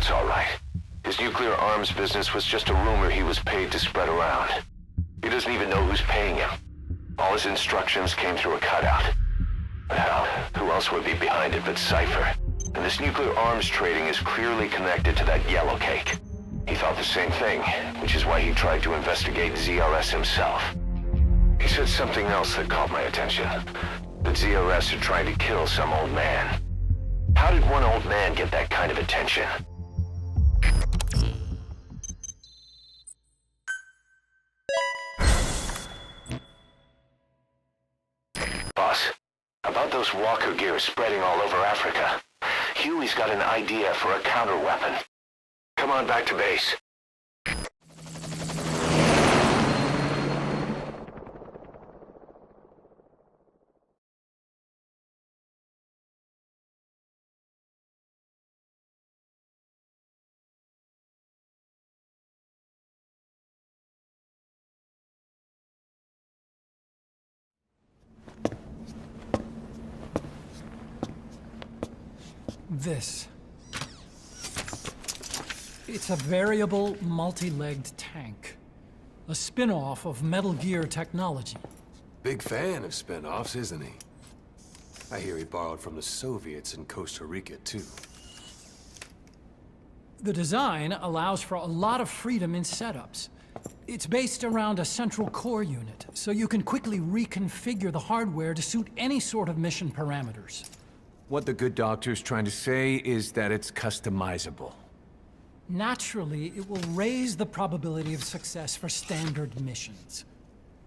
scouts, all right. His nuclear arms business was just a rumor he was paid to spread around. He doesn't even know who's paying him. All his instructions came through a cutout. Hell, who else would be behind it but Cypher? And this nuclear arms trading is clearly connected to that yellow cake. He thought the same thing, which is why he tried to investigate ZRS himself. He said something else that caught my attention. That ZRS are trying to kill some old man. How did one old man get that kind of attention? Boss, about those walker gears spreading all over Africa, Huey's got an idea for a counter-weapon. Come on back to base. This. It's a variable, multi-legged tank. A spin-off of Metal Gear technology. Big fan of spin-offs, isn't he? I hear he borrowed from the Soviets in Costa Rica, too. The design allows for a lot of freedom in setups. It's based around a central core unit, so you can quickly reconfigure the hardware to suit any sort of mission parameters. What the good doctor's trying to say is that it's customizable. Naturally, it will raise the probability of success for standard missions.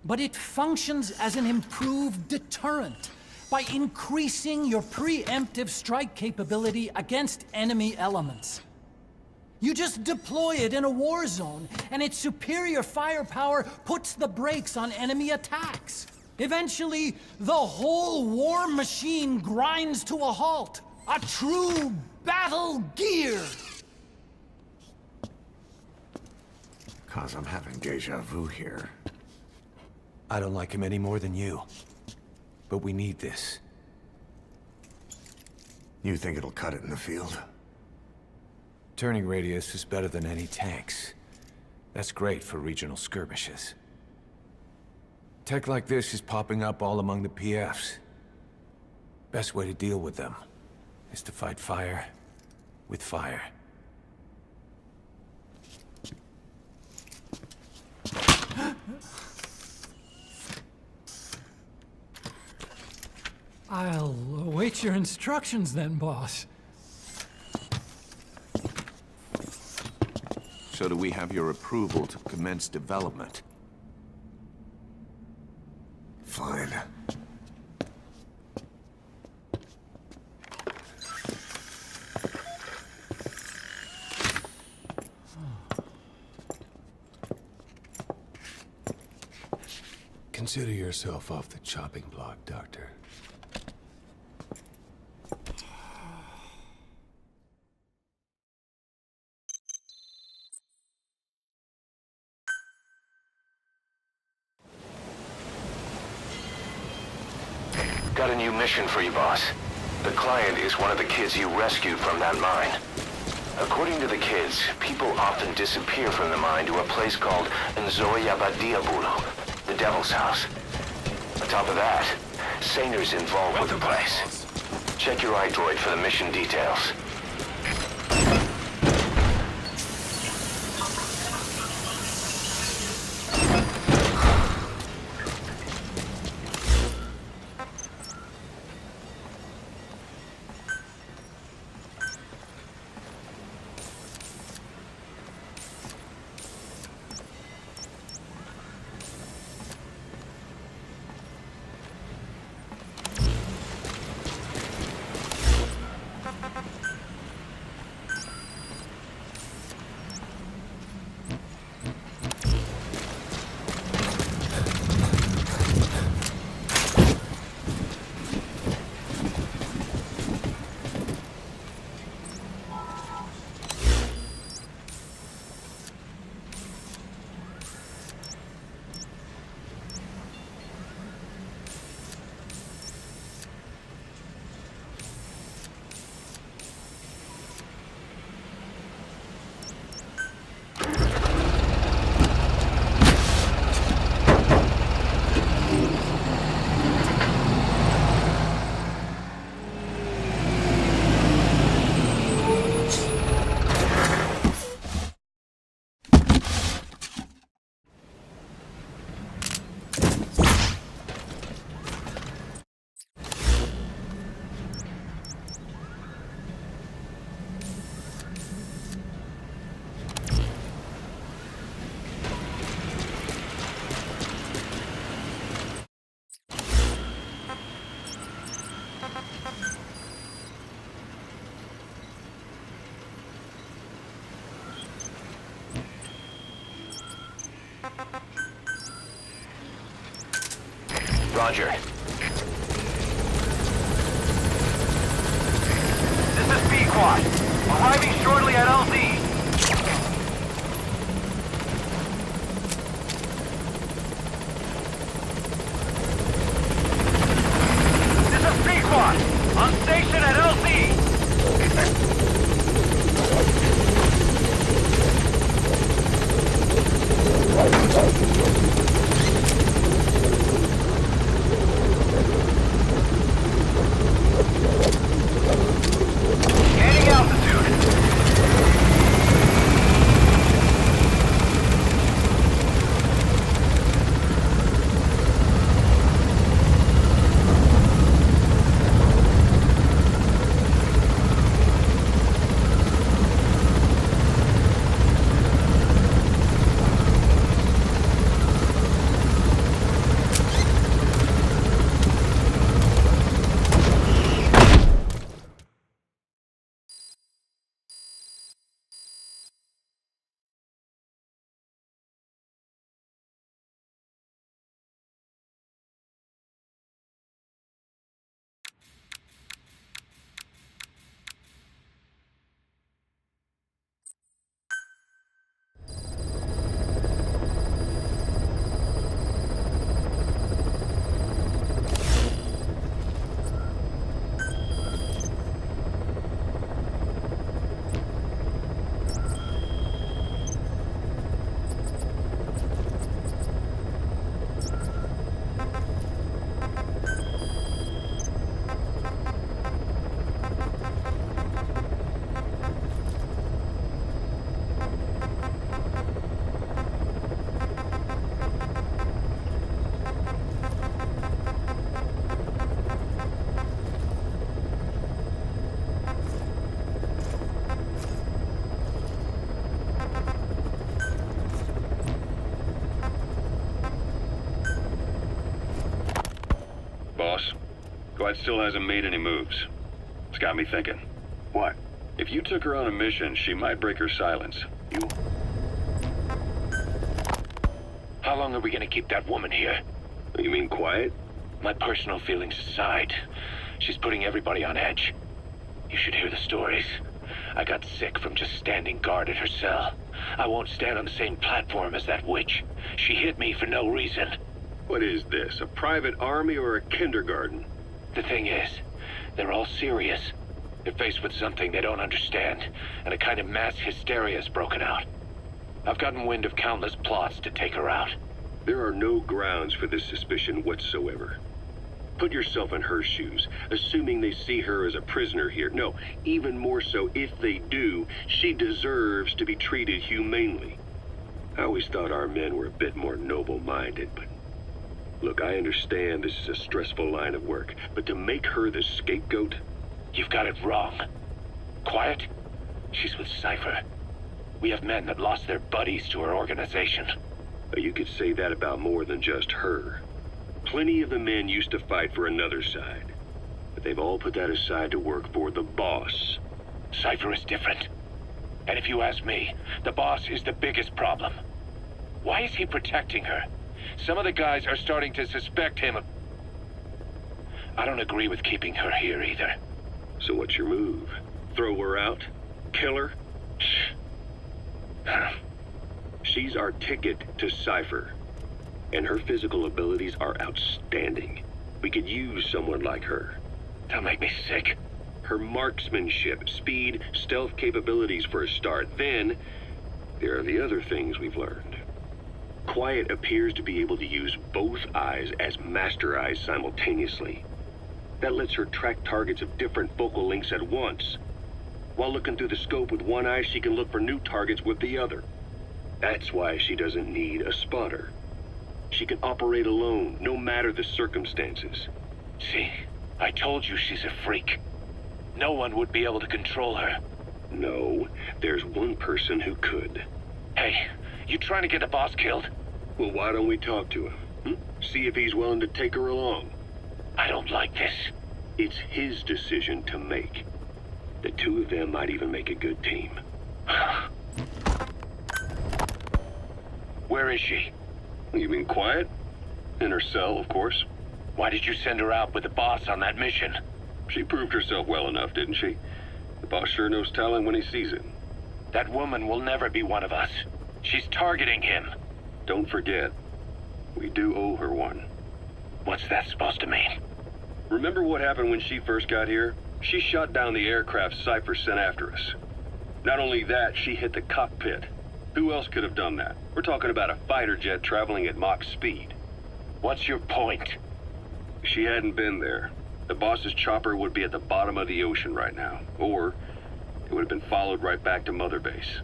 But it functions as an improved deterrent by increasing your preemptive strike capability against enemy elements. You just deploy it in a war zone, and its superior firepower puts the brakes on enemy attacks. Eventually, the whole war machine grinds to a halt. A true battle gear! Cause I'm having deja vu here. I don't like him any more than you. But we need this. You think it'll cut it in the field? Turning radius is better than any tanks. That's great for regional skirmishes. Tech like this is popping up all among the PFs. Best way to deal with them is to fight fire with fire. I'll await your instructions then, boss. So do we have your approval to commence development? Fine. Consider yourself off the chopping block, Doctor. Got a new mission for you, boss. The client is one of the kids you rescued from that mine. According to the kids, people often disappear from the mine to a place called Nzoya Badiabulu, the Devil's House. On top of that, Saner's involved with the place. Check your iDroid for the mission details. Roger. This is B-Quad. Arriving shortly at LZ. This is B-Quad. On station at LZ. Gaining altitude. Boss, Dwight still hasn't made any moves. It's got me thinking. What? If you took her on a mission, she might break her silence. How long are we gonna keep that woman here? You mean quiet? My personal feelings aside, she's putting everybody on edge. You should hear the stories. I got sick from just standing guard at her cell. I won't stand on the same platform as that witch. She hit me for no reason. What is this, a private army or a kindergarten? The thing is, they're all serious. They're faced with something they don't understand, and a kind of mass hysteria has broken out. I've gotten wind of countless plots to take her out. There are no grounds for this suspicion whatsoever. Put yourself in her shoes, assuming they see her as a prisoner here. No, even more so, if they do, she deserves to be treated humanely. I always thought our men were a bit more noble-minded, but... Look, I understand this is a stressful line of work, but to make her the scapegoat? You've got it wrong. Quiet? She's with Cypher. We have men that lost their buddies to her organization. You could say that about more than just her. Plenty of the men used to fight for another side, but they've all put that aside to work for the boss. Cypher is different. And if you ask me, the boss is the biggest problem. Why is he protecting her? Some of the guys are starting to suspect him of... I don't agree with keeping her here either. So what's your move? Throw her out? Kill her? She's our ticket to Cypher, and her physical abilities are outstanding. We could use someone like her. Don't make me sick. Her marksmanship, speed, stealth capabilities for a start. Then, there are the other things we've learned. Quiet appears to be able to use both eyes as master eyes simultaneously. That lets her track targets of different focal lengths at once. While looking through the scope with one eye, she can look for new targets with the other. That's why she doesn't need a spotter. She can operate alone, no matter the circumstances. See, I told you she's a freak. No one would be able to control her. No, there's one person who could. Hey, you trying to get the boss killed? Well, why don't we talk to him? See if he's willing to take her along. I don't like this. It's his decision to make. The two of them might even make a good team. Where is she? You mean Quiet? In her cell, of course. Why did you send her out with the boss on that mission? She proved herself well enough, didn't she? The boss sure knows talent when he sees it. That woman will never be one of us. She's targeting him. Don't forget, we do owe her one. What's that supposed to mean? Remember what happened when she first got here? She shot down the aircraft Cypher sent after us. Not only that, she hit the cockpit. Who else could have done that? We're talking about a fighter jet traveling at Mach speed. What's your point? She hadn't been there. The boss's chopper would be at the bottom of the ocean right now. Or it would have been followed right back to Mother Base.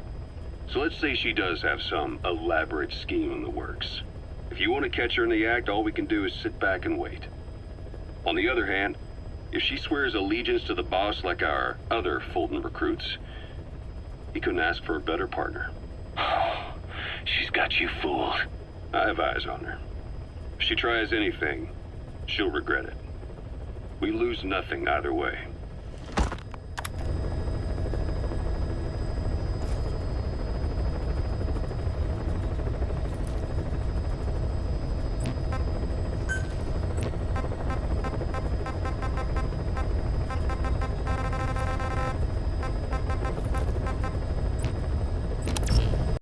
So let's say she does have some elaborate scheme in the works. If you want to catch her in the act, all we can do is sit back and wait. On the other hand, if she swears allegiance to the boss like our other Fulton recruits, he couldn't ask for a better partner. She's got you fooled. I have eyes on her. If she tries anything, she'll regret it. We lose nothing either way.